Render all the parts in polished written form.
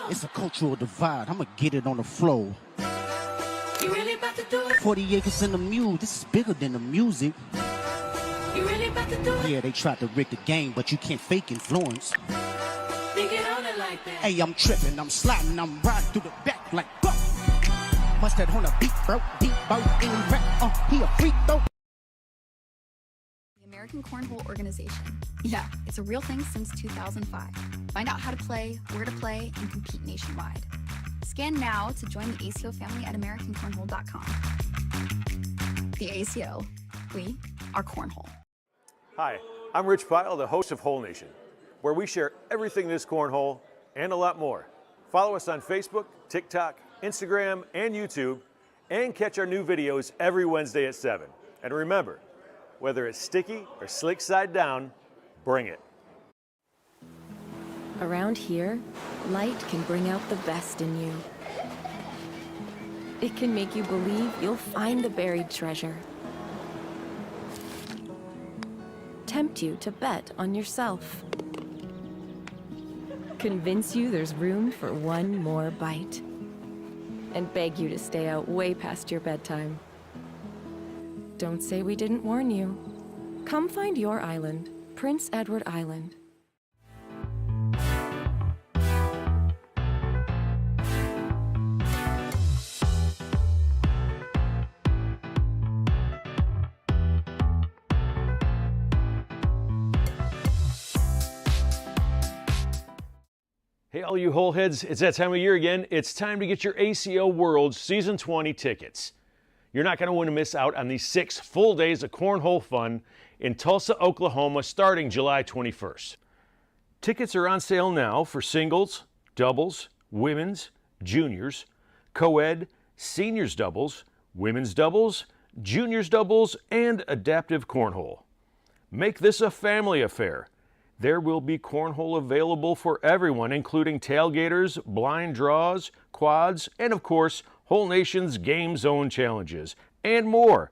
It's a cultural divide. I'ma get it on the floor. You really about to do it? 40 acres in the mule. This is bigger than the music. You really about to do it? Yeah, they tried to rig the game, but you can't fake influence. Think it on it like that. Hey, I'm tripping, I'm sliding, I'm riding through the back like fuck. Must have on a beat, bro. Deep boat in rap. He a freak though. The American Cornhole Organization. Yeah, it's a real thing since 2005. Find out how to play, where to play, and compete nationwide. Scan now to join the ACO family at AmericanCornhole.com. The ACO. We are Cornhole. Hi, I'm Rich Pyle, the host of Hole Nation, where we share everything this cornhole and a lot more. Follow us on Facebook, TikTok, Instagram, and YouTube, and catch our new videos every Wednesday at 7. And remember, whether it's sticky or slick side down, bring it. Around here, light can bring out the best in you. It can make you believe you'll find the buried treasure. Tempt you to bet on yourself. Convince you there's room for one more bite. And beg you to stay out way past your bedtime. Don't say we didn't warn you. Come find your island, Prince Edward Island. Hey, all you hole heads, it's that time of year again. It's time to get your ACO World Season 20 tickets. You're not going to want to miss out on these 6 full days of cornhole fun in Tulsa, Oklahoma, starting July 21st. Tickets are on sale now for singles, doubles, women's, juniors, co-ed, seniors doubles, women's doubles, juniors doubles, and adaptive cornhole. Make this a family affair. There will be cornhole available for everyone, including tailgaters, blind draws, quads, and of course, Hole Nation's Game Zone challenges, and more.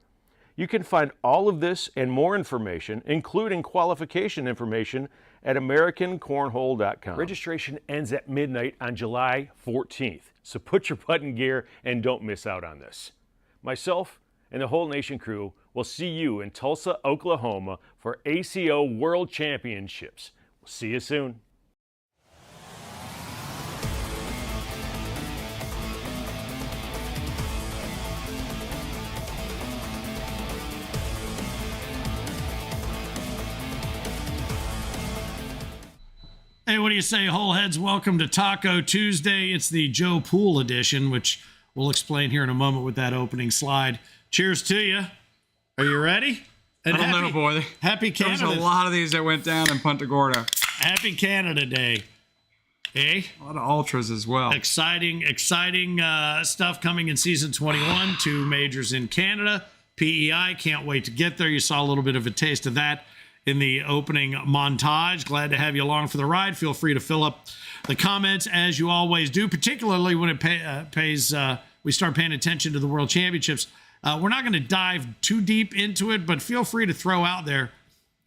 You can find all of this and more information, including qualification information, at AmericanCornhole.com. Registration ends at midnight on July 14th, so put your butt in gear and don't miss out on this. Myself and the Hole Nation crew will see you in Tulsa, Oklahoma for ACO World Championships. We'll see you soon. Hey, what do you say, Holeheads? Welcome to Taco Tuesday. It's the Joe Pool edition, which we'll explain here in a moment with that opening slide. Cheers to you. Are you ready? And I don't know, boy. Happy Canada. There's a lot of these that went down in Punta Gorda. Happy Canada Day. Hey? A lot of ultras as well. Exciting stuff coming in season 21. 2 majors in Canada. PEI, can't wait to get there. You saw a little bit of a taste of that in the opening montage. Glad to have you along for the ride. Feel free to fill up the comments as you always do, particularly when it we start paying attention to the World Championships. We're not going to dive too deep into it, but feel free to throw out there,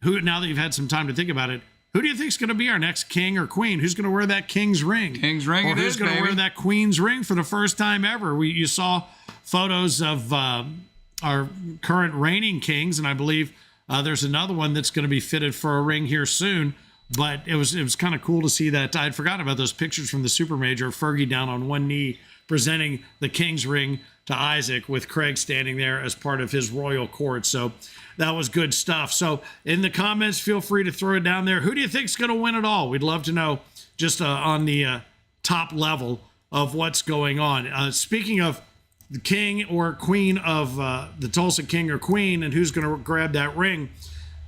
now that you've had some time to think about it, who do you think is going to be our next king or queen? Who's going to wear that king's ring? King's ring, or who's going to wear that queen's ring for the first time ever? You saw photos of our current reigning kings, and I believe there's another one that's going to be fitted for a ring here soon. But it was kind of cool to see that. I'd forgotten about those pictures from the Super Major. Fergie down on one knee presenting the king's ring to Isaac, with Craig standing there as part of his royal court. So that was good stuff. So in the comments, feel free to throw it down there. Who do you think is going to win it all? We'd love to know, just on the top level of what's going on. Speaking of the king or queen of the Tulsa king or queen and who's going to grab that ring,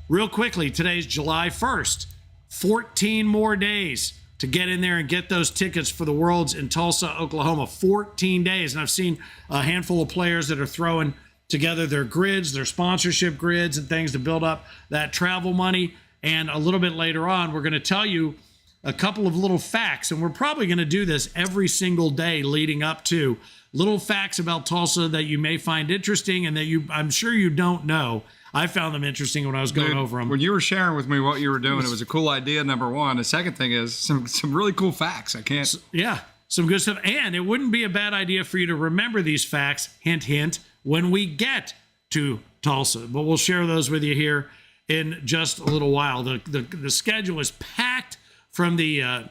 real quickly, today's July 1st. 14 more days to get in there and get those tickets for the Worlds in Tulsa, Oklahoma. 14 days. And I've seen a handful of players that are throwing together their grids, their sponsorship grids and things to build up that travel money. And a little bit later on, we're going to tell you a couple of little facts. And we're probably going to do this every single day leading up to little facts about Tulsa that you may find interesting and that I'm sure you don't know. I found them interesting when I was going Dude, over them. When you were sharing with me what you were doing, it was a cool idea, number one. The second thing is some really cool facts. I can't. Yeah, some good stuff. And it wouldn't be a bad idea for you to remember these facts, hint, hint, when we get to Tulsa. But we'll share those with you here in just a little while. The schedule is packed from the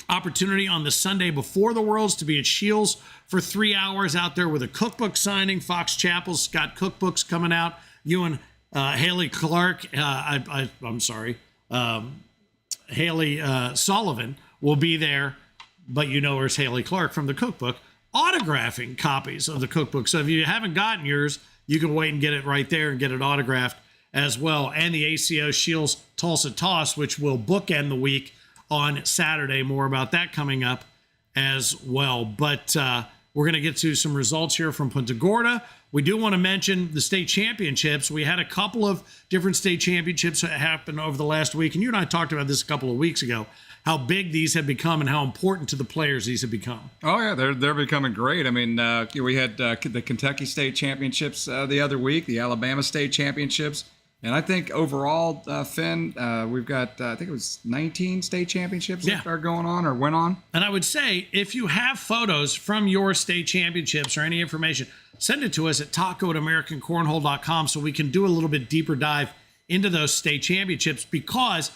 opportunity on the Sunday before the Worlds to be at Shields for 3 hours out there with a cookbook signing. Fox Chapel's got cookbooks coming out. You and Haley Clark, I'm sorry, Haley Sullivan will be there, but you know her as Haley Clark from the cookbook, autographing copies of the cookbook. So if you haven't gotten yours, you can wait and get it right there and get it autographed as well. And the ACO Shields Tulsa Toss, which will bookend the week on Saturday. More about that coming up as well. But we're going to get to some results here from Punta Gorda. We do want to mention the state championships. We had a couple of different state championships that happened over the last week. And you and I talked about this a couple of weeks ago, how big these have become and how important to the players these have become. Oh, yeah, they're becoming great. I mean, we had the Kentucky State Championships the other week, the Alabama State Championships. And I think overall, Finn, we've got, I think it was 19 state championships that are going on or went on. And I would say, if you have photos from your state championships or any information, send it to us at taco@americancornhole.com so we can do a little bit deeper dive into those state championships, because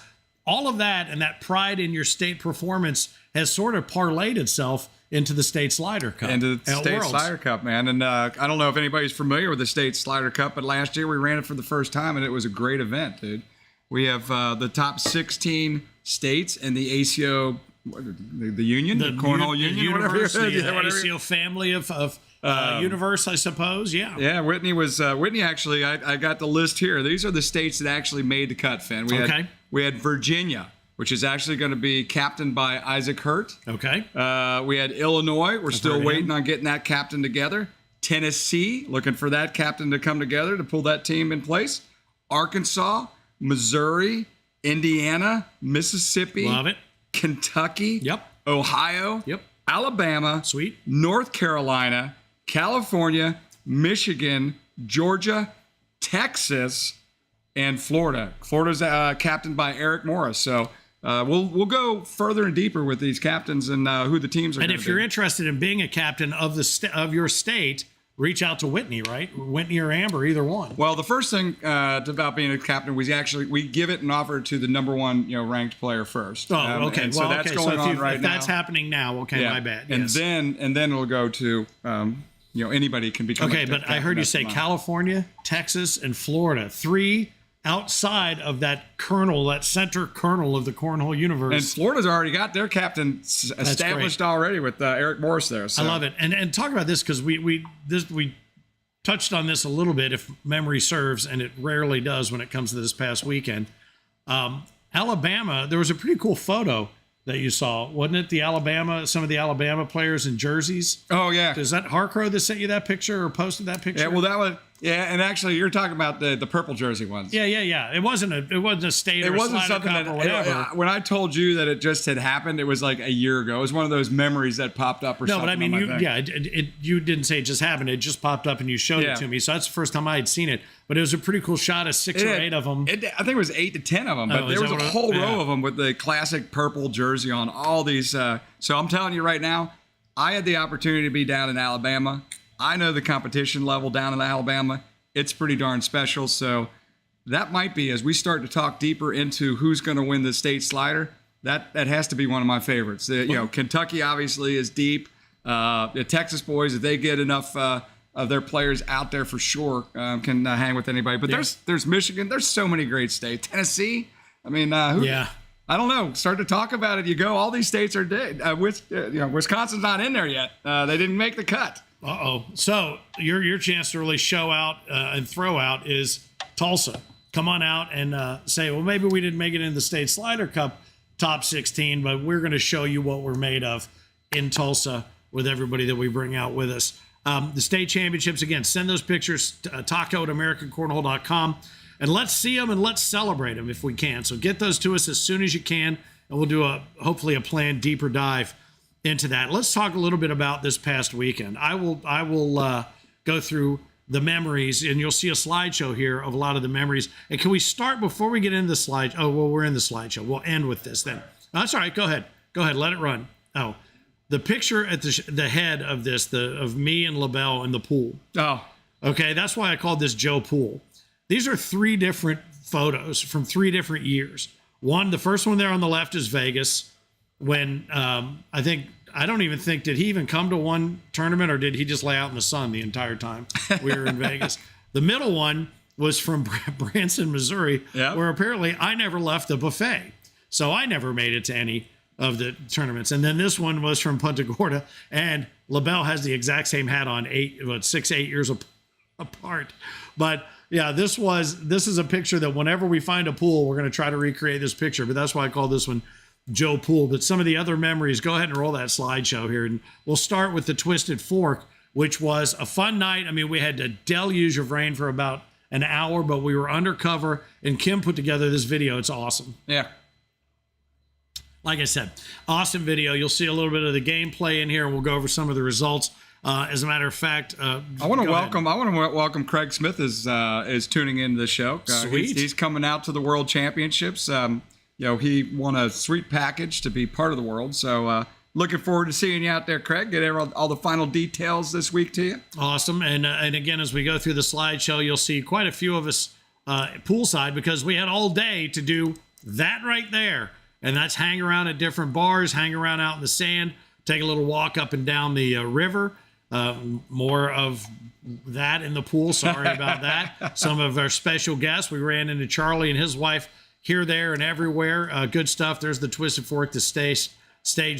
all of that and that pride in your state performance has sort of parlayed itself into the State Slider Cup. Into the State Worlds. Slider Cup, man. And I don't know if anybody's familiar with the State Slider Cup, but last year we ran it for the first time, and it was a great event, dude. We have the top 16 states in the ACO, the union, the Cornhole Union, whatever it is. The ACO family of universe, I suppose. Yeah. Yeah, Whitney actually, I got the list here. These are the states that actually made the cut, Finn. We had Virginia, which is actually going to be captained by Isaac Hurt. Okay. We had Illinois. We're still waiting on getting that captain together. Tennessee, looking for that captain to come together to pull that team in place. Arkansas, Missouri, Indiana, Mississippi. Love it. Kentucky. Yep. Ohio. Yep. Alabama. Sweet. North Carolina, California, Michigan, Georgia, Texas, and Florida. Florida's captained by Eric Morris. So we'll go further and deeper with these captains and who the teams are going to be. And if you're interested in being a captain of of your state, reach out to Whitney, right? Whitney or Amber, either one. Well, the first thing about being a captain was we give it and offer it to the number one ranked player first. Oh, okay. So that's going on right now. If that's happening now, okay, my bad. And yes. then it'll go to anybody can become. Okay, but I heard you say California, Texas, and Florida. 3 outside of that kernel, that center kernel of the cornhole universe. And Florida's already got their captain established already with Eric Morris there. So. I love it. And talk about this, because we touched on this a little bit, if memory serves, and it rarely does when it comes to this past weekend. Alabama, there was a pretty cool photo that you saw, wasn't it? Some of the Alabama players in jerseys. Oh yeah. Is that Harcrow that sent you that picture or posted that picture? Yeah, well that was and actually you're talking about the purple jersey ones. Yeah. It wasn't a state. It wasn't something that or whatever. When I told you that it just had happened, it was like a year ago. It was one of those memories that popped up or something. No, but I mean, you didn't say it just happened. It just popped up and you showed it to me. So that's the first time I had seen it. But it was a pretty cool shot of 6 or 8 of them. I think it was 8 to 10 of them. But there was a whole row of them with the classic purple jersey on. All these. So I'm telling you right now, I had the opportunity to be down in Alabama. I know the competition level down in Alabama. It's pretty darn special. So that might be, as we start to talk deeper into who's going to win the state slider, that has to be one of my favorites. Kentucky obviously is deep. The Texas boys, if they get enough of their players out there for sure, can hang with anybody. But there's Michigan. There's so many great states. Tennessee. I mean, I don't know. Start to talk about it. You go. All these states are dead. Wisconsin's not in there yet. They didn't make the cut. So your chance to really show out and throw out is Tulsa. Come on out and say, well, maybe we didn't make it in the State Slider Cup top 16, but we're going to show you what we're made of in Tulsa with everybody that we bring out with us. The state championships, again, send those pictures to taco@americancornhole.com, and let's see them and let's celebrate them if we can. So get those to us as soon as you can, and we'll do hopefully a planned deeper dive into that. Let's talk a little bit about this past weekend. I will go through the memories, and you'll see a slideshow here of a lot of the memories. And can we start before we get into the slide? Oh, well, we're in the slideshow. We'll end with this then. Oh, that's all right. Go ahead. Let it run. Oh, the picture at the head of this, of me and LaBelle in the pool. Oh, okay. That's why I called this Joe Pool. These are 3 different photos from 3 different years. The first one there on the left is Vegas, when I don't even think, did he even come to one tournament, or did he just lay out in the sun the entire time we were in Vegas? The middle one was from Branson, Missouri, where apparently I never left the buffet. So I never made it to any of the tournaments. And then this one was from Punta Gorda, and LaBelle has the exact same hat on 6, 8 years apart. But yeah, this is a picture that whenever we find a pool, we're going to try to recreate this picture. But that's why I call this one Joe Pool. But some of the other memories, go ahead and roll that slideshow here. And we'll start with the Twisted Fork, which was a fun night. I mean, we had a deluge of rain for about an hour, but we were undercover, and Kim put together this video. It's awesome. Yeah. Like I said, awesome video. You'll see a little bit of the gameplay in here, and we'll go over some of the results. As a matter of fact, I want to welcome Craig Smith is tuning into the show. Sweet. He's coming out to the World Championships. He won a sweet package to be part of the world. So looking forward to seeing you out there, Craig. Get all the final details this week to you. Awesome. And again, as we go through the slideshow, you'll see quite a few of us poolside, because we had all day to do that right there. And that's hang around at different bars, hang around out in the sand, take a little walk up and down the river. More of that in the pool. Sorry about that. Some of our special guests. We ran into Charlie and his wife here, there, and everywhere. Good stuff. There's the Twisted Fork, the stage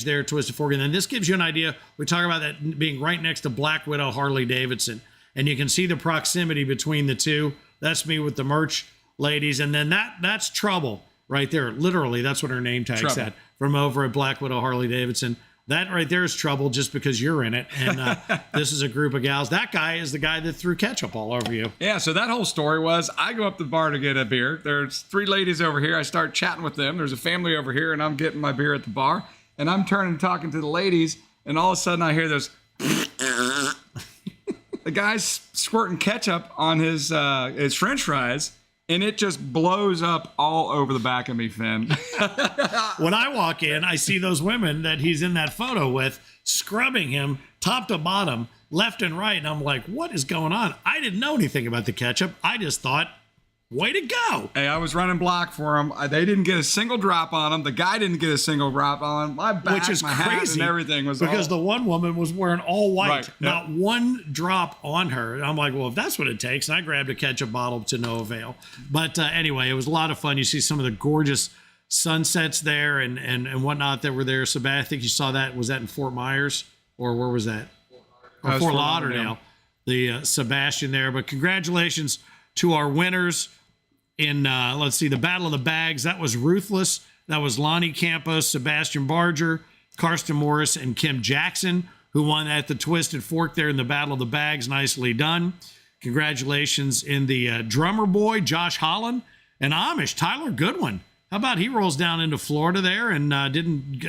there, Twisted Fork. And then this gives you an idea. We talk about that being right next to Black Widow Harley Davidson. And you can see the proximity between the two. That's me with the merch ladies. And then that's Trouble right there. Literally, that's what her name tag said. From over at Black Widow Harley Davidson. That right there is Trouble, just because you're in it. And this is a group of gals. That guy is the guy that threw ketchup all over you. Yeah, so that whole story was, I go up to the bar to get a beer. There's 3 ladies over here. I start chatting with them. There's a family over here, and I'm getting my beer at the bar. And I'm turning and talking to the ladies, and all of a sudden I hear this. The guy's squirting ketchup on his French fries. And it just blows up all over the back of me, Finn. When I walk in, I see those women that he's in that photo with scrubbing him top to bottom, left and right. And I'm like, what is going on? I didn't know anything about the ketchup. I just thought, way to go. Hey, I was running block for him. They didn't get a single drop on him. The guy didn't get a single drop on him. My back, which is my crazy, hat, and everything was because the one woman was wearing all white, right, not one drop on her. And I'm like, well, if that's what it takes. And I grabbed a ketchup bottle to no avail. But anyway, it was a lot of fun. You see some of the gorgeous sunsets there and whatnot that were there. Sebastian, I think you saw that. Was that in Fort Myers, or where was that? Or Fort Lauderdale. The Sebastian there. But congratulations to our winners. In let's see, the Battle of the Bags, that was Ruthless. That was Lonnie Campos, Sebastian Barger, Karsten Morris, and Kim Jackson, who won at the Twisted Fork there in the Battle of the Bags. Nicely done. Congratulations in the Drummer Boy, Josh Holland, and Amish, Tyler Goodwin. How about he rolls down into Florida there and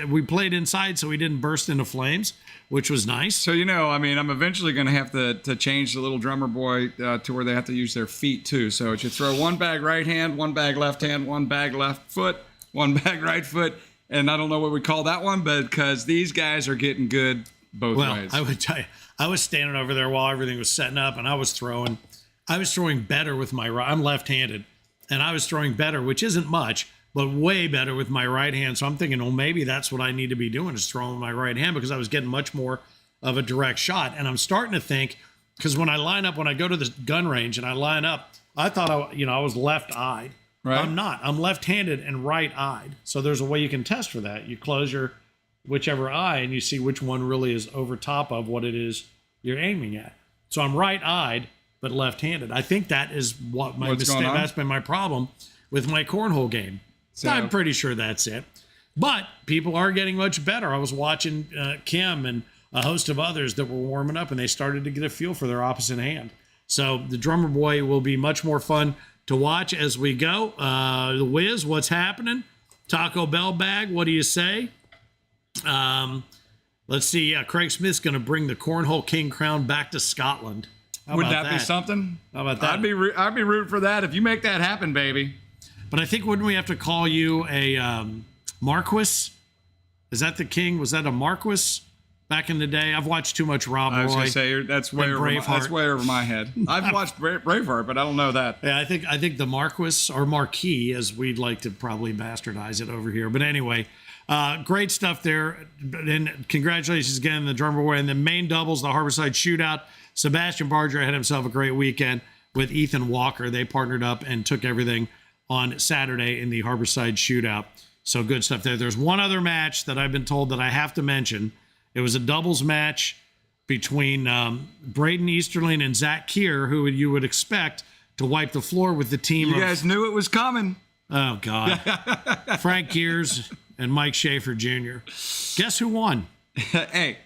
we played inside, so he didn't burst into flames, which was nice. So, I'm eventually going to have to change the little Drummer Boy to where they have to use their feet too. So you throw one bag right hand, one bag left hand, one bag left foot, one bag right foot. And I don't know what we call that one, but because these guys are getting good both ways. I would tell you, I was standing over there while everything was setting up, and I was throwing better with my right. I'm left-handed, and I was throwing better, which isn't much, but way better with my right hand. So I'm thinking, well, maybe that's what I need to be doing, is throwing my right hand, because I was getting much more of a direct shot. And I'm starting to think, because when I go to the gun range and I line up, I thought I was left-eyed. Right. I'm not. I'm left-handed and right-eyed. So there's a way you can test for that. You close your whichever eye and you see which one really is over top of what it is you're aiming at. So I'm right-eyed but left-handed. I think that is what my mistake. That's been my problem with my cornhole game. So I'm pretty sure that's it. But people are getting much better. I was watching Kim and a host of others that were warming up, and they started to get a feel for their opposite hand. So the Drummer Boy will be much more fun to watch as we go. The Wiz, what's happening? Taco Bell bag, what do you say? Let's see. Craig Smith's going to bring the Cornhole King crown back to Scotland. Wouldn't that be something? How about that? I'd be rooting for that if you make that happen, baby. But I think wouldn't we have to call you a Marquis? Is that the king? Was that a Marquis back in the day? I've watched too much Rob Roy. I was going to say that's way over my head. I've watched Braveheart, but I don't know that. Yeah, I think the Marquis or Marquis, as we'd like to probably bastardize it over here. But anyway, great stuff there. And congratulations again, the drummer boy. And the main doubles, the Harborside Shootout. Sebastian Barger had himself a great weekend with Ethan Walker. They partnered up and took everything on Saturday in the Harborside Shootout. So good stuff there. There's one other match that I've been told that I have to mention. It was a doubles match between Braden Easterling and Zach Keir, who you would expect to wipe the floor with the team. You guys knew it was coming. Oh, God. Frank Geers and Mike Schaefer Jr. Guess who won? Hey,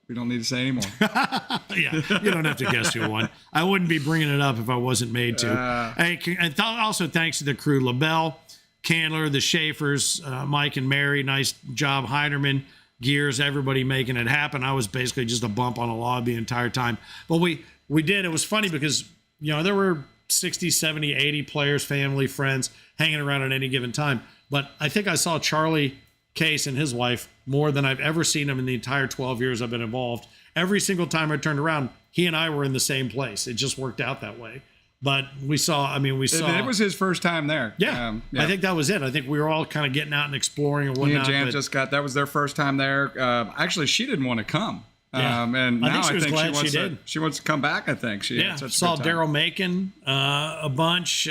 we don't need to say anymore. Yeah, you don't have to guess who won. I wouldn't be bringing it up if I wasn't made to. And also thanks to the crew, LaBelle, Candler, the Schaefers, Mike and Mary, nice job, Heinerman, Gears, everybody making it happen. I was basically just a bump on a log the entire time. But we did. It was funny because, there were 60, 70, 80 players, family, friends hanging around at any given time. But I think I saw Charlie Case and his wife more than I've ever seen him in the entire 12 years I've been involved. Every single time I turned around, he and I were in the same place. It just worked out that way. But we saw. It was his first time there. Yeah. I think that was it. I think we were all kind of getting out and exploring and whatnot. Me and Jan that was their first time there. Actually, she didn't want to come. Yeah. And now I think she wants to come back, I think. She had such a saw good time. Daryl Macon a bunch.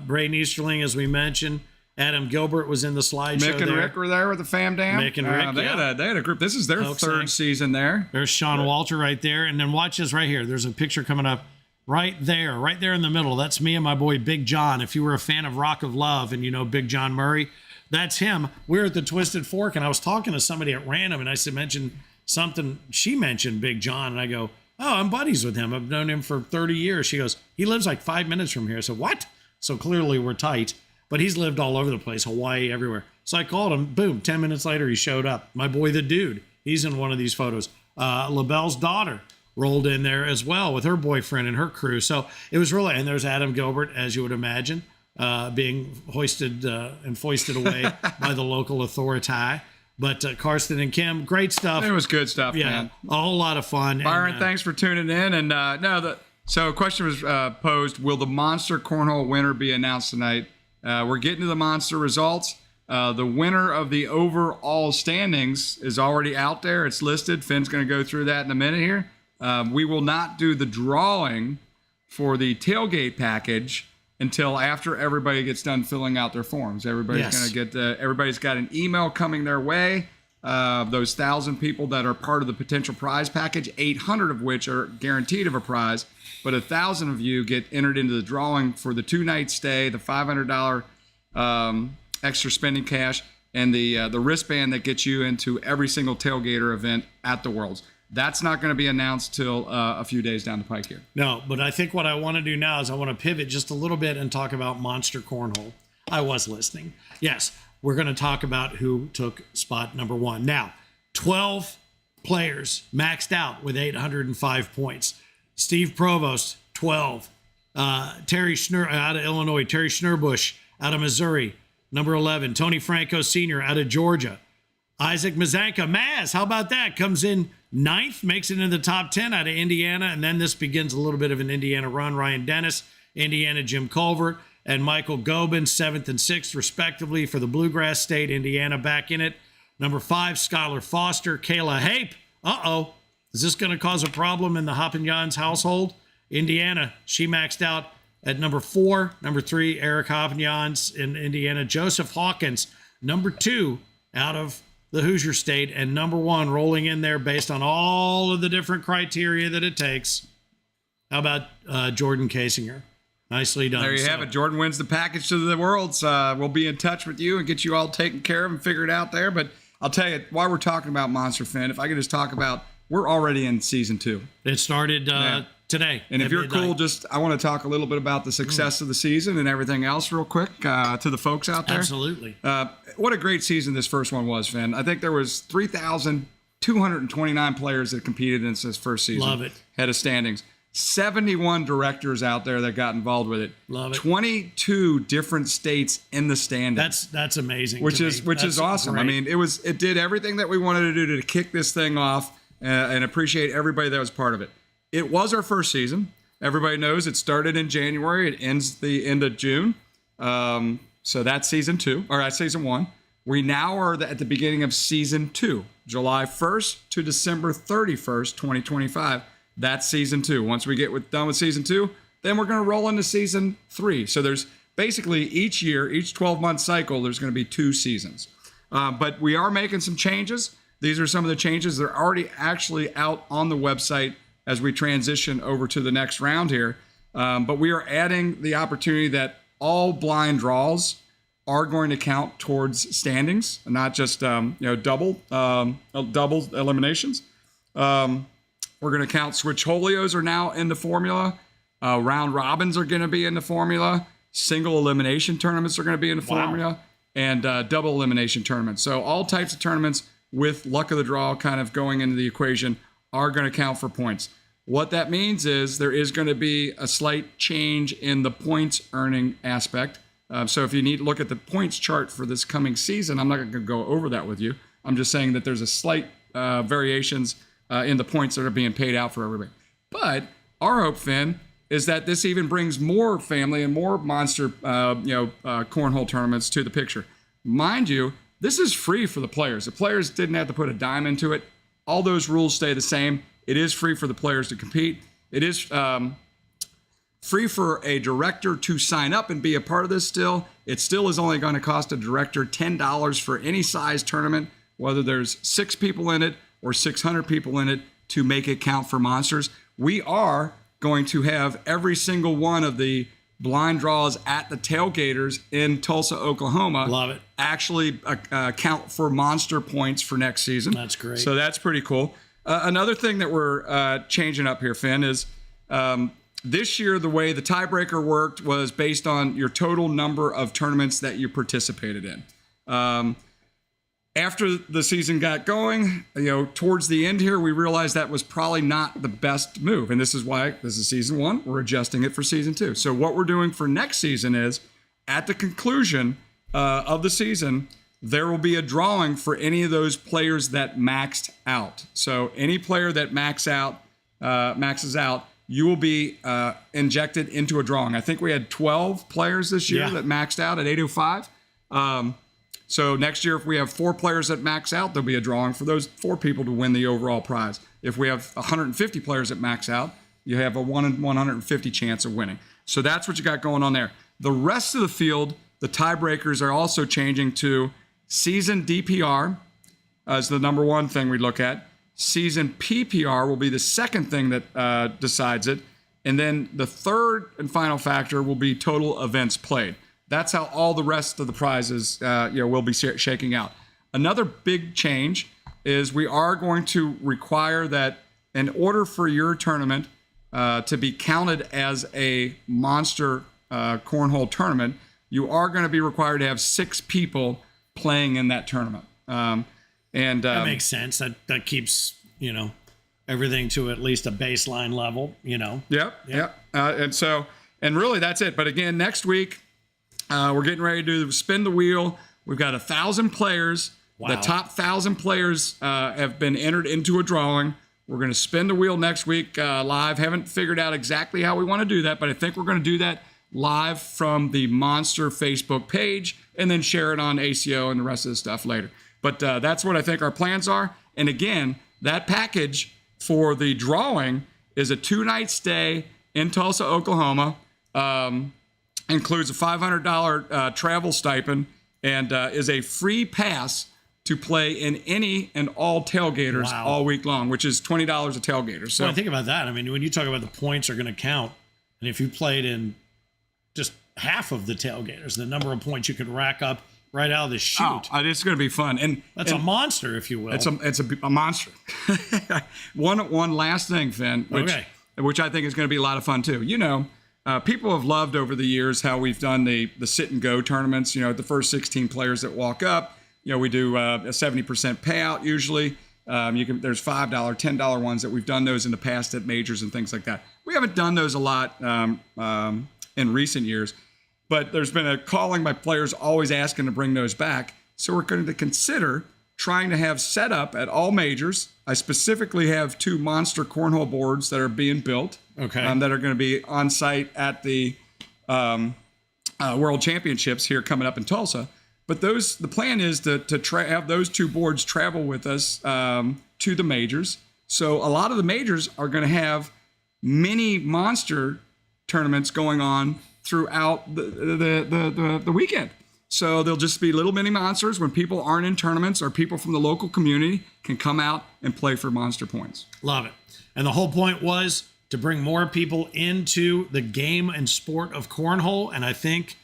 Braden Easterling, as we mentioned. Adam Gilbert was in the slideshow. Mick and Rick were there with the Fam Dam. Mick and Rick, they had a group. This is their third season there. There's Sean Walter right there. And then watch this right here. There's a picture coming up right there in the middle. That's me and my boy Big John. If you were a fan of Rock of Love and you know Big John Murray, that's him. We're at the Twisted Fork, and I was talking to somebody at random, and I mentioned something. She mentioned Big John, and I go, oh, I'm buddies with him. I've known him for 30 years. She goes, he lives like 5 minutes from here. I said, what? So clearly we're tight. But he's lived all over the place, Hawaii, everywhere. So I called him. Boom, 10 minutes later, he showed up. My boy, the dude, he's in one of these photos. LaBelle's daughter rolled in there as well with her boyfriend and her crew. So it was really, and there's Adam Gilbert, as you would imagine, being hoisted and foisted away by the local authority. But Karsten and Kim, great stuff. It was good stuff, yeah, man. A whole lot of fun. Byron, thanks for tuning in. And so a question was posed, will the Monster Cornhole winner be announced tonight? We're getting to the Monster results. The winner of the overall standings is already out there. It's listed. Finn's going to go through that in a minute here. We will not do the drawing for the tailgate package until after everybody gets done filling out their forms. Everybody's going to get. Everybody's got an email coming their way. Those 1,000 people that are part of the potential prize package, 800 of which are guaranteed of a prize, but 1,000 of you get entered into the drawing for the 2-night stay, the $500 extra spending cash, and the wristband that gets you into every single tailgater event at the Worlds. That's not going to be announced till a few days down the pike here. No, but I think what I want to do now is I want to pivot just a little bit and talk about Monster Cornhole. I was listening. Yes, we're going to talk about who took spot number 1. Now, 12 players maxed out with 805 points. Steve Provost, 12. Terry Schnur out of Illinois. Terry Schnurbush out of Missouri, number 11. Tony Franco Sr. out of Georgia. Isaac Mazanka, Maz, how about that? Comes in 9th, makes it into the top 10 out of Indiana. And then this begins a little bit of an Indiana run. Ryan Dennis, Indiana Jim Culvert, and Michael Gobin, 7th and 6th, respectively, for the Bluegrass State. Indiana back in it. Number 5, Skylar Foster. Kayla Hape. Uh-oh. Is this going to cause a problem in the Hoppenjans household? Indiana, she maxed out at number 4. Number 3, Eric Hoppenjans in Indiana. Joseph Hawkins, number 2 out of the Hoosier State, and number 1 rolling in there based on all of the different criteria that it takes. How about Jordan Kasinger? Nicely done. There you have it. Jordan wins the package to the Worlds. We'll be in touch with you and get you all taken care of and figured out there. But I'll tell you, while we're talking about Monster Fin, if I could just talk about, we're already in season 2. It started today. And if you're cool, I want to talk a little bit about the success of the season and everything else real quick to the folks out there. Absolutely. What a great season this first one was, Finn. I think there was 3,000 229 players that competed in this first season. Love it. Head of standings. 71 directors out there that got involved with it. Love it. 22 different states in the standings. That's amazing. Which is awesome. Great. I mean, it did everything that we wanted to do to kick this thing off, and appreciate everybody that was part of it. It was our first season. Everybody knows it started in January. It ends the end of June. So that's season 2, or that's season 1. We now are at the beginning of season 2, July 1st to December 31st, 2025. That's season 2. Once we get done with season 2, then we're going to roll into season 3. So there's basically each year, each 12-month cycle, there's going to be 2 seasons. But we are making some changes. These are some of the changes that are already actually out on the website as we transition over to the next round here. But we are adding the opportunity that all blind draws are going to count towards standings, not just double eliminations. We're going to count switch holios are now in the formula. Round robins are going to be in the formula. Single elimination tournaments are going to be in the formula, and double elimination tournaments. So all types of tournaments with luck of the draw kind of going into the equation are going to count for points. What that means is there is going to be a slight change in the points earning aspect. So if you need to look at the points chart for this coming season, I'm not going to go over that with you. I'm just saying that there's a slight variations in the points that are being paid out for everybody. But our hope, Finn, is that this even brings more family and more monster, cornhole tournaments to the picture. Mind you, this is free for the players. The players didn't have to put a dime into it. All those rules stay the same. It is free for the players to compete. It is free for a director to sign up and be a part of this still. It still is only going to cost a director $10 for any size tournament, whether there's 6 people in it or 600 people in it, to make it count for monsters. We are going to have every single one of the blind draws at the tailgaters in Tulsa, Oklahoma. Love it. Actually count for monster points for next season. That's great. So that's pretty cool. Another thing that we're changing up here, Finn, is this year the way the tiebreaker worked was based on your total number of tournaments that you participated in. After the season got going, towards the end here, we realized that was probably not the best move. And this is why this is season 1. We're adjusting it for season 2. So what we're doing for next season is at the conclusion of the season, there will be a drawing for any of those players that maxed out. So any player that maxes out, you will be injected into a drawing. I think we had 12 players this year that maxed out at 805. So next year, if we have 4 players that max out, there'll be a drawing for those 4 people to win the overall prize. If we have 150 players that max out, you have a 1 in 150 chance of winning. So that's what you got going on there. The rest of the field, the tiebreakers are also changing to season DPR as the number 1 thing we look at. Season PPR will be the second thing that decides it. And then the third and final factor will be total events played. That's how all the rest of the prizes will be shaking out. Another big change is we are going to require that in order for your tournament to be counted as a monster cornhole tournament, you are going to be required to have 6 people playing in that tournament. That makes sense. That keeps, everything to at least a baseline level, Yep. And really that's it. But again, next week, we're getting ready to spin the wheel. We've got 1,000 players. Wow. The top 1,000 players have been entered into a drawing. We're going to spin the wheel next week live. Haven't figured out exactly how we want to do that, but I think we're going to do that live from the Monster Facebook page and then share it on ACO and the rest of the stuff later. But that's what I think our plans are. And again, that package for the drawing is a 2-night stay in Tulsa, Oklahoma. Includes a $500 travel stipend and is a free pass to play in any and all tailgaters all week long, which is $20 a tailgater. So well, think about that. I mean, when you talk about the points are going to count, and if you played in just half of the tailgaters, the number of points you could rack up right out of the chute. It's going to be fun. And that's a monster, if you will. It's a monster. One last thing, Finn, which I think is going to be a lot of fun too. People have loved over the years how we've done the sit and go tournaments. The first 16 players that walk up, we do a 70% payout usually. There's $5, $10 ones that we've done those in the past at majors and things like that. We haven't done those a lot in recent years, but there's been a calling by players always asking to bring those back. So we're going to consider trying to have set up at all majors. I specifically have 2 monster cornhole boards that are being built. Okay. That are going to be on site at the World Championships here coming up in Tulsa. But the plan is to have those 2 boards travel with us to the majors. So a lot of the majors are going to have mini monster tournaments going on throughout the weekend. So they'll just be little mini monsters when people aren't in tournaments, or people from the local community can come out and play for monster points. Love it. And the whole point was to bring more people into the game and sport of cornhole. And I think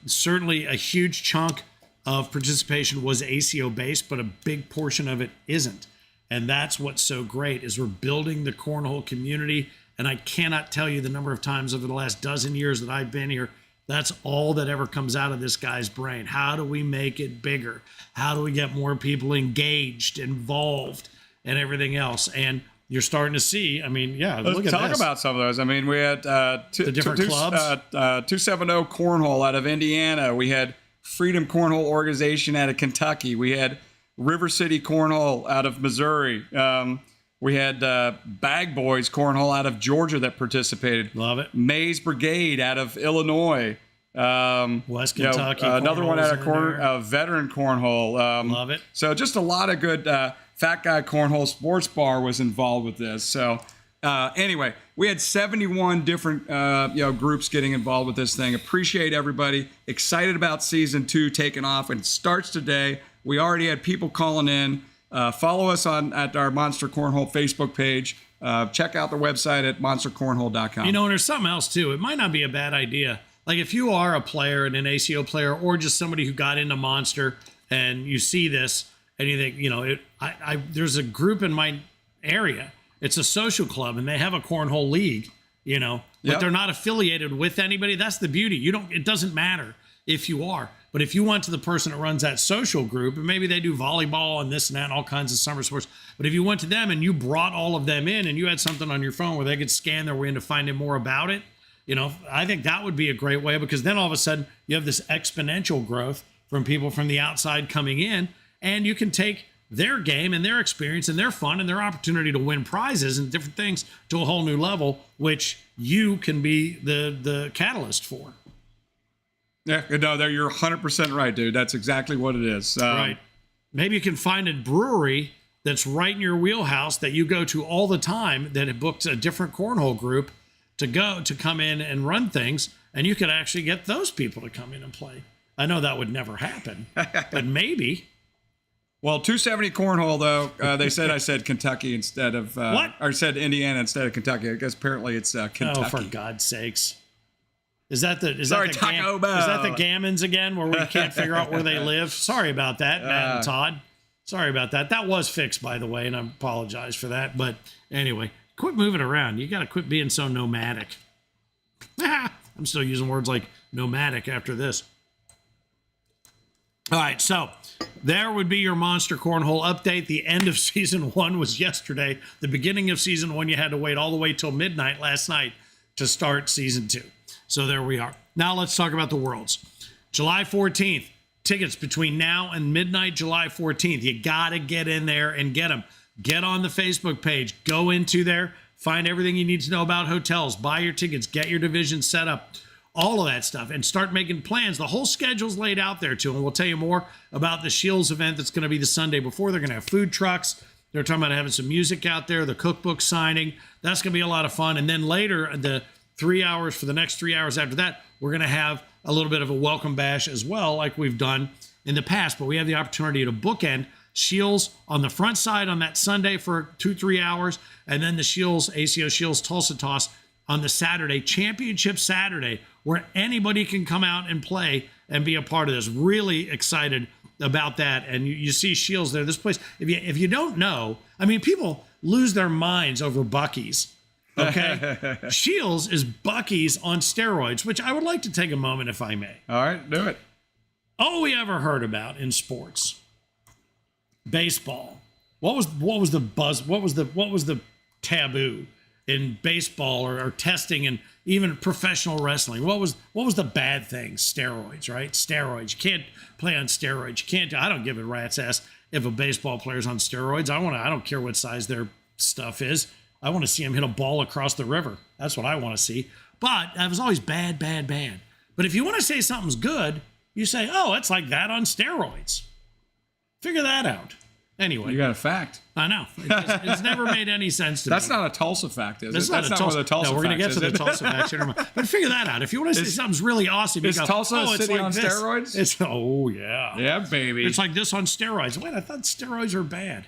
certainly a huge chunk of participation was ACO based, but a big portion of it isn't. And that's what's so great, is we're building the cornhole community. And I cannot tell you the number of times over the last dozen years that I've been here, that's all that ever comes out of this guy's brain. How do we make it bigger? How do we get more people engaged, involved, and everything else? And you're starting to see, I mean, yeah, Let's look at talk this. about some of those. I mean, we had The different clubs? 270 Cornhole out of Indiana. We had Freedom Cornhole Organization out of Kentucky. We had River City Cornhole out of Missouri. We had Bag Boys Cornhole out of Georgia that participated. Love it. Maze Brigade out of Illinois. West Kentucky. Another one out Cornhole's of Veteran Cornhole. Love it. So just a lot of good. Fat Guy Cornhole Sports Bar was involved with this. So anyway, we had 71 different groups getting involved with this thing. Appreciate everybody. Excited about season 2 taking off, and it starts today. We already had people calling in. Follow us at our Monster Cornhole Facebook page. Check out the website at monstercornhole.com. You know, and there's something else too. It might not be a bad idea. Like if you are a player and an ACO player, or just somebody who got into Monster, and you see this and you think, you know, there's a group in my area. It's a social club, and they have a cornhole league, you know, but they're not affiliated with anybody. That's the beauty. It doesn't matter if you are. But if you went to the person that runs that social group, and maybe they do volleyball and this and that and all kinds of summer sports, but if you went to them and you brought all of them in, and you had something on your phone where they could scan their way into finding more about it, you know, I think that would be a great way, because then all of a sudden you have this exponential growth from people from the outside coming in, and you can take their game and their experience and their fun and their opportunity to win prizes and different things to a whole new level, which you can be the catalyst for. Yeah, no, you're 100% right, dude. That's exactly what it is. Right. Maybe you can find a brewery that's right in your wheelhouse that you go to all the time, that it booked a different cornhole group to come in and run things, and you could actually get those people to come in and play. I know that would never happen, but maybe. Well, 270 Cornhole, though, they said I said Kentucky instead of... What? Or said Indiana instead of Kentucky. I guess apparently it's Kentucky. Oh, for God's sakes. Is that the Taco Bell. Is that the Gammons again, where we can't figure out where they live? Sorry about that, Matt and Todd. Sorry about that. That was fixed, by the way, and I apologize for that. But anyway, quit moving around. You got to quit being so nomadic. I'm still using words like nomadic after this. All right, so there would be your Monster Cornhole update. The end of season 1 was yesterday. The beginning of season 1, you had to wait all the way till midnight last night to start season 2. So there we are. Now let's talk about the Worlds. July 14th, tickets between now and midnight, July 14th. You got to get in there and get them. Get on the Facebook page. Go into there. Find everything you need to know about hotels. Buy your tickets. Get your division set up. All of that stuff. And start making plans. The whole schedule's laid out there, too. And we'll tell you more about the Shields event that's going to be the Sunday before. They're going to have food trucks. They're talking about having some music out there, the cookbook signing. That's going to be a lot of fun. And then later, the 3 hours, for the next 3 hours after that, we're going to have a little bit of a welcome bash as well, like we've done in the past. But we have the opportunity to bookend Shields on the front side on that Sunday for 2-3 hours, and then the Shields, ACO Shields Tulsa Toss on the Saturday, Championship Saturday, where anybody can come out and play and be a part of this. Really excited about that. And you see Shields there. This place, if you don't know, I mean, people lose their minds over Buc-ee's. Okay. Shields is Buc-ee's on steroids, which I would like to take a moment, if I may. All right, do it. All we ever heard about in sports, baseball, What was the buzz? What was the taboo in baseball or testing and even professional wrestling? What was the bad thing? Steroids, right? Steroids. You can't play on steroids. You can't. I don't give a rat's ass if a baseball player's on steroids. I don't care what size their stuff is. I want to see him hit a ball across the river. That's what I want to see. But that was always bad, bad, bad. But if you want to say something's good, you say, oh, it's like that on steroids. Figure that out. Anyway. You got a fact. I know. It's never made any sense to me. That's not a Tulsa fact, is it? That's not one of the Tulsa facts. No, we're going to get to the Tulsa facts here in a moment. But figure that out. If you want to say something's really awesome, you is go, Tulsa a city like on steroids? Oh, yeah. Yeah, baby. It's like this on steroids. Wait, I thought steroids are bad.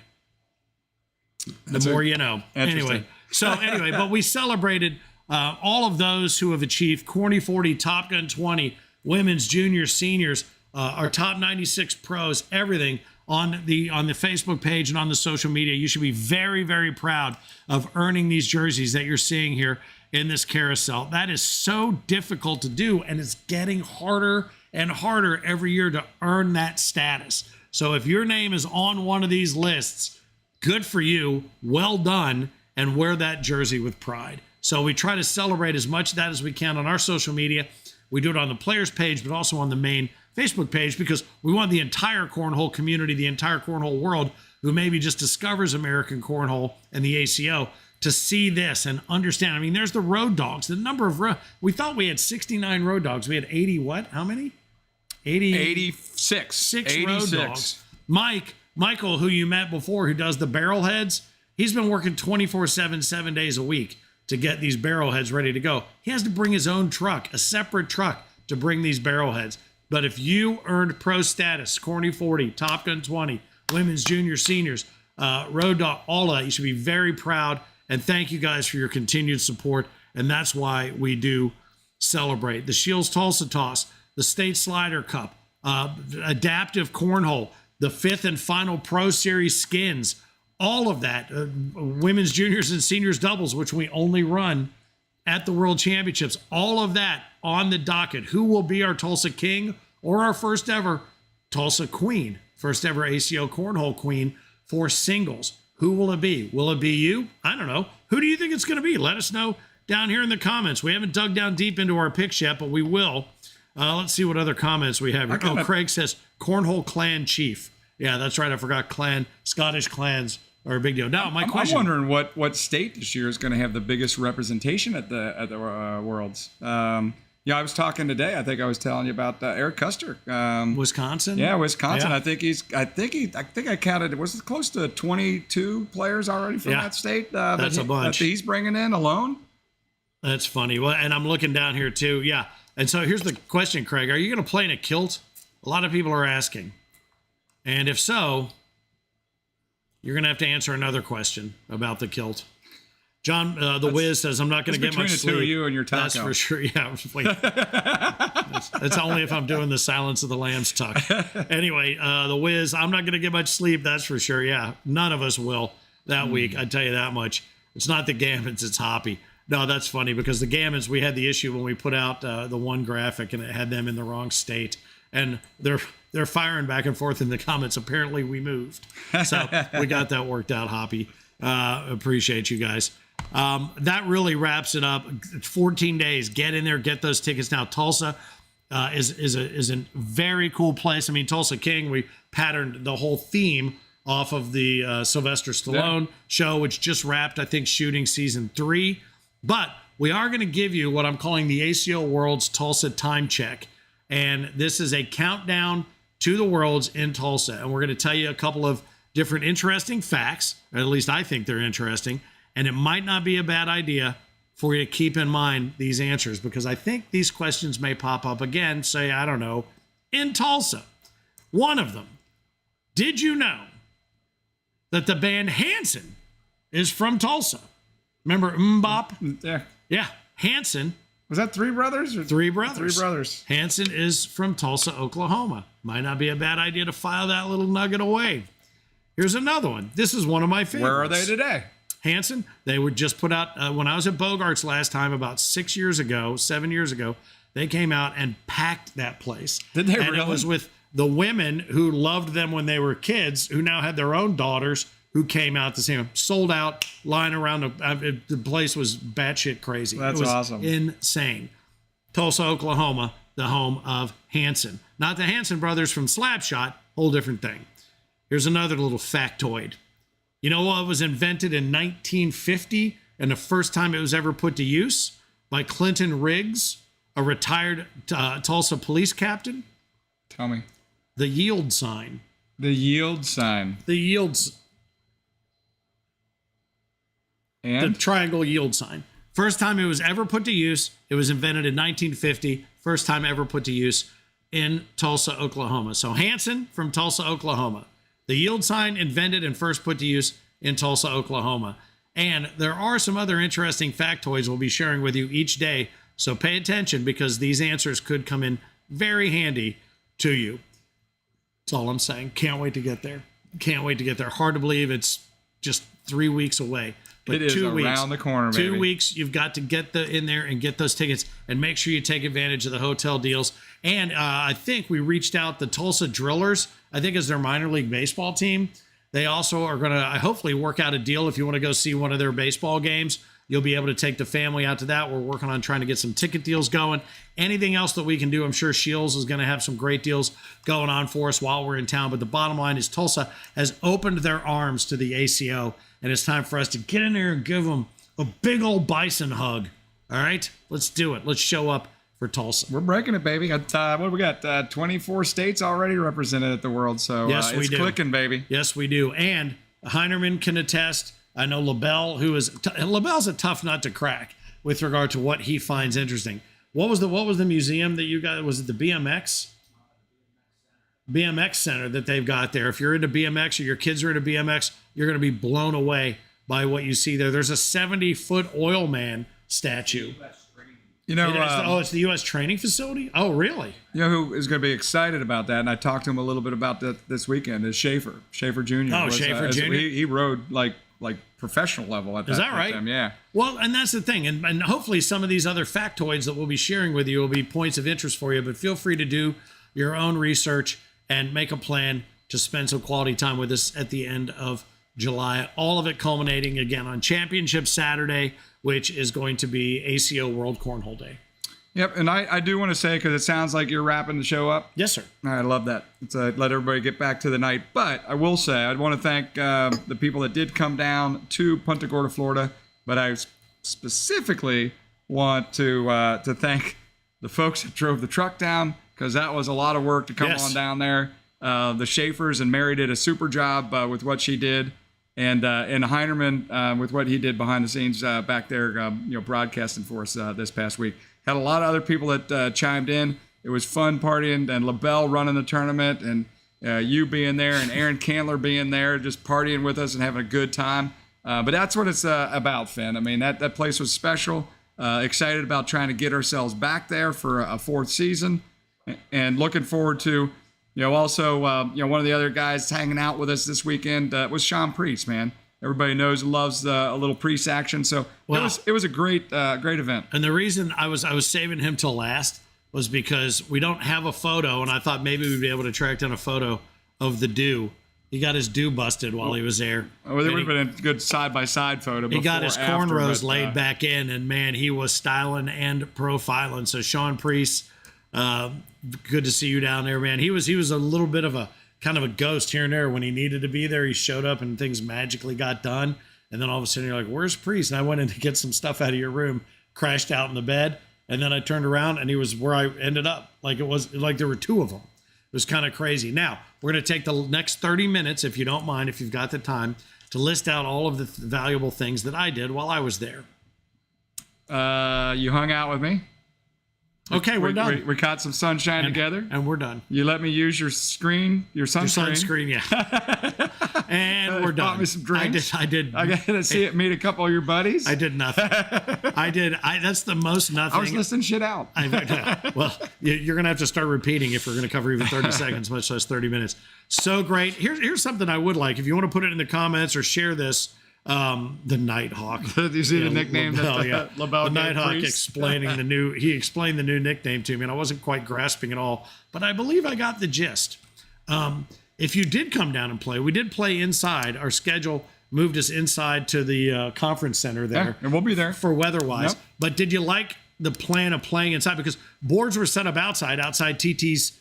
The more you know. Anyway, but we celebrated all of those who have achieved Corny 40, Top Gun 20, women's, juniors, seniors, our top 96 pros, everything on the Facebook page and on the social media. You should be very, very proud of earning these jerseys that you're seeing here in this carousel. That is so difficult to do, and it's getting harder and harder every year to earn that status. So if your name is on one of these lists, good for you, well done, and wear that jersey with pride. So we try to celebrate as much of that as we can on our social media. We do it on the players page, but also on the main Facebook page, because we want the entire cornhole community, the entire cornhole world, who maybe just discovers American Cornhole and the ACO, to see this and understand. I mean, there's the road dogs. The number of we thought we had 69 road dogs. We had 80 what? How many? 86. 6 road dogs. Michael, who you met before, who does the barrel heads, he's been working 24/7, 7 days a week to get these barrel heads ready to go. He has to bring his own truck, a separate truck, to bring these barrel heads. But if you earned pro status, Corny 40, Top Gun 20, women's, junior, seniors, road dog, all of that, you should be very proud. And thank you guys for your continued support. And that's why we do celebrate. The Shields Tulsa Toss, the State Slider Cup, Adaptive Cornhole, the 5th and final Pro Series skins, all of that, women's, juniors, and seniors doubles, which we only run at the World Championships, all of that on the docket. Who will be our Tulsa King or our first ever Tulsa Queen, first ever ACO Cornhole Queen for singles? Who will it be? Will it be you? I don't know. Who do you think it's going to be? Let us know down here in the comments. We haven't dug down deep into our picks yet, but we will. Let's see what other comments we have here. Craig says Cornhole Clan Chief. Yeah, that's right. I forgot clan. Scottish clans are a big deal. Now, my question. I'm wondering what state this year is going to have the biggest representation at the Worlds. Yeah, I was talking today. I think I was telling you about Eric Custer. Wisconsin? Yeah, Wisconsin. Yeah. I think I counted, was it close to 22 players already from that state? That's a bunch. That he's bringing in alone? That's funny. Well, and I'm looking down here too. Yeah. And so here's the question, Craig. Are you going to play in a kilt? A lot of people are asking. And if so, you're going to have to answer another question about the kilt. John, the Wiz says, I'm not going to get much sleep. Between the two of you and your taco. That's for sure. Yeah. Wait. That's only if I'm doing the Silence of the Lambs tuck. Anyway, the Wiz, I'm not going to get much sleep. That's for sure. Yeah. None of us will that week. I tell you that much. It's not the Gammons. It's Hoppy. No, that's funny because the Gammons, we had the issue when we put out the one graphic and it had them in the wrong state. And they're firing back and forth in the comments. Apparently we moved. So we got that worked out, Hoppy. Appreciate you guys. That really wraps it up. 14 days. Get in there. Get those tickets now. Tulsa is a very cool place. I mean, Tulsa King, we patterned the whole theme off of the Sylvester Stallone show, which just wrapped, I think, shooting season 3. But we are going to give you what I'm calling the ACO Worlds Tulsa Time Check. And this is a countdown to the Worlds in Tulsa. And we're going to tell you a couple of different interesting facts, or at least I think they're interesting. And it might not be a bad idea for you to keep in mind these answers, because I think these questions may pop up again, say, I don't know, in Tulsa. One of them, did you know that the band Hanson is from Tulsa? Remember Mbop? Yeah. Yeah, Hanson. Was that Three Brothers? Or Three Brothers. Three Brothers. Hanson is from Tulsa, Oklahoma. Might not be a bad idea to file that little nugget away. Here's another one. This is one of my favorites. Where are they today? Hanson, they were just put out, when I was at Bogart's last time, about 7 years ago, they came out and packed that place. Did they and really? It was with the women who loved them when they were kids, who now had their own daughters, who came out to see him. Sold out, line around the place was batshit crazy. That's it was awesome. Insane. Tulsa, Oklahoma, the home of Hanson. Not the Hanson brothers from Slapshot, whole different thing. Here's another little factoid. You know what was invented in 1950 and the first time it was ever put to use? By Clinton Riggs, a retired Tulsa police captain? Tell me. The yield sign. The yield sign. The yields. And? The triangle yield sign. First time it was ever put to use, it was invented in 1950. First time ever put to use in Tulsa, Oklahoma. So Hanson from Tulsa, Oklahoma. The yield sign invented and first put to use in Tulsa, Oklahoma. And there are some other interesting factoids we'll be sharing with you each day. So pay attention because these answers could come in very handy to you. That's all I'm saying. Can't wait to get there. Can't wait to get there. Hard to believe it's just 3 weeks away. But it is 2 weeks, around the corner, baby. 2 weeks, you've got to get in there and get those tickets and make sure you take advantage of the hotel deals. And I think we reached out the Tulsa Drillers, I think is their minor league baseball team. They also are going to hopefully work out a deal if you want to go see one of their baseball games. You'll be able to take the family out to that. We're working on trying to get some ticket deals going. Anything else that we can do, I'm sure Shields is going to have some great deals going on for us while we're in town. But the bottom line is Tulsa has opened their arms to the ACO, and it's time for us to get in there and give them a big old bison hug. All right? Let's do it. Let's show up for Tulsa. We're breaking it, baby. What do we got? 24 states already represented at the World, so yes, we it's do. Clicking, baby. Yes, we do. And Heinerman can attest. I know LaBelle, LaBelle's a tough nut to crack with regard to what he finds interesting. What was the museum that you got? Was it the BMX Center that they've got there? If you're into BMX or your kids are into BMX, you're going to be blown away by what you see there. There's a 70-foot oil man statue. You know, it's the U.S. training facility? Oh, really? You know who is going to be excited about that? And I talked to him a little bit about that this weekend. Is Schaefer Jr. Oh, Schaefer Jr. He rode like professional level at that. Is that right? Time. Yeah. Well, and that's the thing. And hopefully some of these other factoids that we'll be sharing with you will be points of interest for you. But feel free to do your own research and make a plan to spend some quality time with us at the end of July. All of it culminating again on Championship Saturday, which is going to be ACO World Cornhole Day. Yep, and I do want to say, because it sounds like you're wrapping the show up. Yes, sir. I love that. It's let everybody get back to the night. But I will say, I'd want to thank the people that did come down to Punta Gorda, Florida. But I specifically want to thank the folks that drove the truck down, because that was a lot of work to come on down there. The Schaefers and Mary did a super job with what she did. And Heinerman with what he did behind the scenes back there, broadcasting for us this past week. Had a lot of other people that chimed in. It was fun partying, and LaBelle running the tournament, and you being there, and Aaron Candler being there, just partying with us and having a good time. But that's what it's about, Finn. I mean, that place was special. Excited about trying to get ourselves back there for a fourth season, and looking forward to, also, one of the other guys hanging out with us this weekend was Sean Priest, man. Everybody knows and loves a little Priest action. So it was a great event. And the reason I was saving him till last was because we don't have a photo, and I thought maybe we'd be able to track down a photo of the do. He got his do busted while he was there. Well, there would have been a good side-by-side photo. He got his cornrows laid back in, and man, he was styling and profiling. So Sean Priest, good to see you down there, man. He was a little bit of a kind of a ghost here and there. When he needed to be there, he showed up and things magically got done. And then all of a sudden you're like, where's Priest? And I went in to get some stuff out of your room, crashed out in the bed. And then I turned around and he was where I ended up. Like it was like there were two of them. It was kind of crazy. Now we're going to take the next 30 minutes, if you don't mind, if you've got the time, to list out all of the valuable things that I did while I was there. You hung out with me. Okay, we're done. We caught some sunshine together. And we're done. You let me use your sunscreen. Your sunscreen, yeah. And we're done. Bought me some drinks. I did. I got to see it, meet a couple of your buddies. I did nothing. That's the most nothing. I was listening shit out. Well, you're going to have to start repeating if we're going to cover even 30 seconds, much less 30 minutes. So great. Here's something I would like. If you want to put it in the comments or share this, the Nighthawk. Did you see the nickname? LaBelle the Nighthawk explaining he explained the new nickname to me, and I wasn't quite grasping it all, but I believe I got the gist. if you did come down and play, we did play inside. Our schedule moved us inside to the conference center there. Yeah, and we'll be there. For weather-wise. Yep. But did you like the plan of playing inside? Because boards were set up outside TT's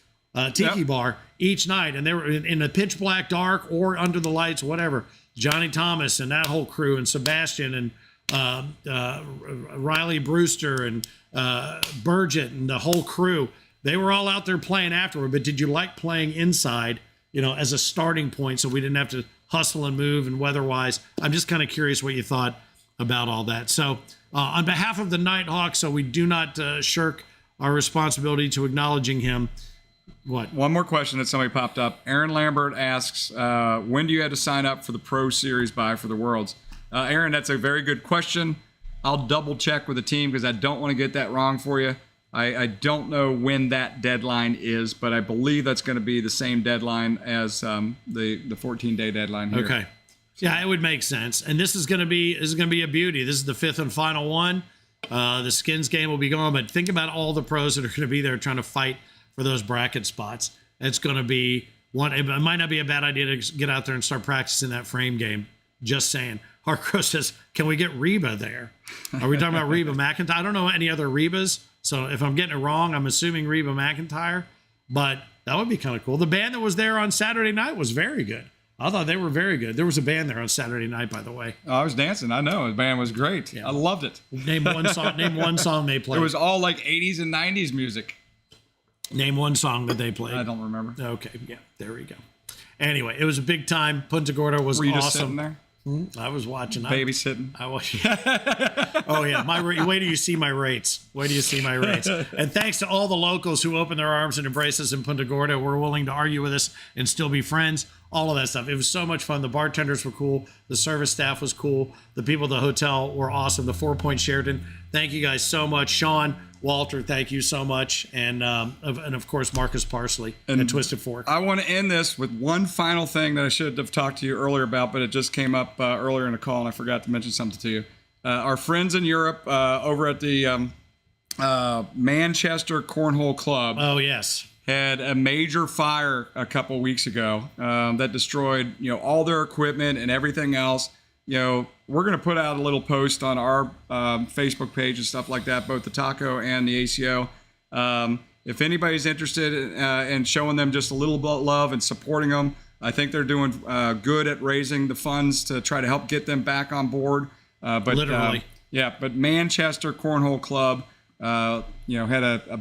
Tiki Bar each night, and they were in the pitch black dark or under the lights, whatever. Johnny Thomas and that whole crew, and Sebastian and Riley Brewster and Burgett and the whole crew, they were all out there playing afterward. But did you like playing inside, as a starting point, so we didn't have to hustle and move and weather-wise? I'm just kind of curious what you thought about all that. So on behalf of the Nighthawks, so we do not shirk our responsibility to acknowledging him. What? One more question that somebody popped up. Aaron Lambert asks, when do you have to sign up for the Pro Series buy for the Worlds? Aaron, that's a very good question. I'll double check with the team because I don't want to get that wrong for you. I don't know when that deadline is, but I believe that's going to be the same deadline as the 14-day deadline here. Okay. Yeah, it would make sense. And this is going to be a beauty. This is the 5th and final one. The Skins game will be gone, but think about all the pros that are going to be there trying to fight for those bracket spots. It's going to be one. It might not be a bad idea to get out there and start practicing that frame game. Just saying. Harcrow says, can we get Reba there? Are we talking about Reba McEntire? I don't know any other Rebas. So if I'm getting it wrong, I'm assuming Reba McEntire, but that would be kind of cool. The band that was there on Saturday night was very good. I thought they were very good. There was a band there on Saturday night, by the way. Oh, I was dancing. I know. The band was great. Yeah. I loved it. Name one song. Name one song they played. It was all like 80s and 90s music. Name one song that they played. I don't remember. Okay. Yeah. There we go. Anyway, it was a big time. Punta Gorda was awesome. Were you just sitting there? I was watching. Babysitting. I was. Oh yeah, wait till you see my rates. Wait till you see my rates. And thanks to all the locals who opened their arms and embraced us in Punta Gorda. Were willing to argue with us and still be friends. All of that stuff. It was so much fun. The bartenders were cool. The service staff was cool. The people at the hotel were awesome. The 4 Point Sheraton. Thank you guys so much, Sean, Walter. Thank you so much, and of course Marcus Parsley and Twisted Fork. I want to end this with one final thing that I should have talked to you earlier about, but it just came up earlier in the call, and I forgot to mention something to you. Our friends in Europe over at the Manchester Cornhole Club. Oh yes. Had a major fire a couple weeks ago that destroyed, all their equipment and everything else. We're going to put out a little post on our Facebook page and stuff like that, both the Taco and the ACO. If anybody's interested in showing them just a little bit of love and supporting them, I think they're doing good at raising the funds to try to help get them back on board. But literally, but Manchester Cornhole Club, had a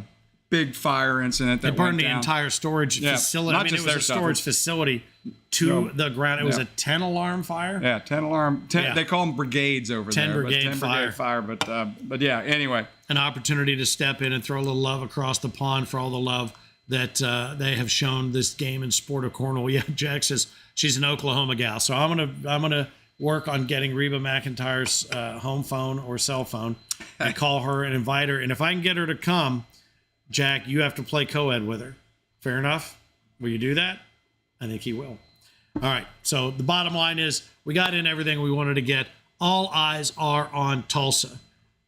big fire incident that they burned the down. entire storage facility. Not it was a storage facility to the ground. It was a 10-alarm fire. Yeah, 10-alarm. They call them brigades over 10 there. brigade 10 brigade fire. But yeah. Anyway, an opportunity to step in and throw a little love across the pond for all the love that they have shown this game and sport of cornhole. Yeah, Jack says she's an Oklahoma gal, so I'm gonna work on getting Reba McEntire's home phone or cell phone and call her and invite her. And if I can get her to come, Jack, you have to play co-ed with her. Fair enough? Will you do that? I think he will. All right. So the bottom line is we got in everything we wanted to get. All eyes are on Tulsa,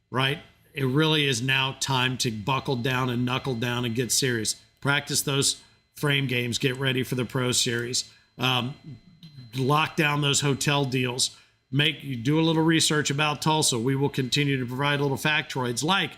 right? It really is now time to buckle down and knuckle down and get serious. Practice those frame games. Get ready for the Pro Series. Lock down those hotel deals. Do a little research about Tulsa. We will continue to provide little factoids like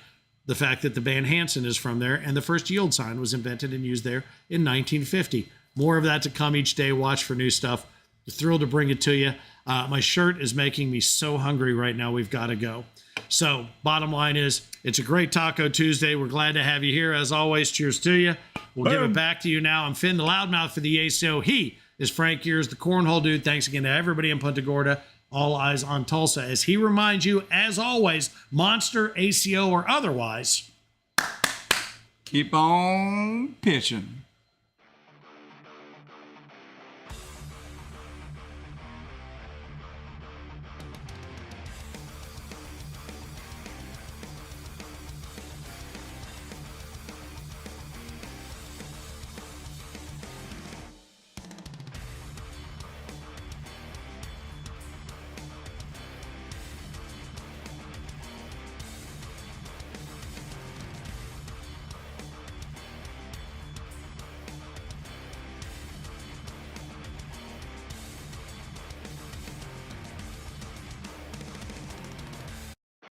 the fact that the band Hanson is from there, and the first yield sign was invented and used there in 1950. More of that to come each day. Watch for new stuff. Thrilled to bring it to you. My shirt is making me so hungry right now. We've got to go. So bottom line is, it's a great Taco Tuesday. We're glad to have you here. As always, cheers to you. We'll give it back to you now. I'm Finn, the loudmouth for the ACO. He is Frank Geers, the Cornhole Dude. Thanks again to everybody in Punta Gorda. All eyes on Tulsa, as he reminds you, as always, monster, ACO, or otherwise, keep on pitching.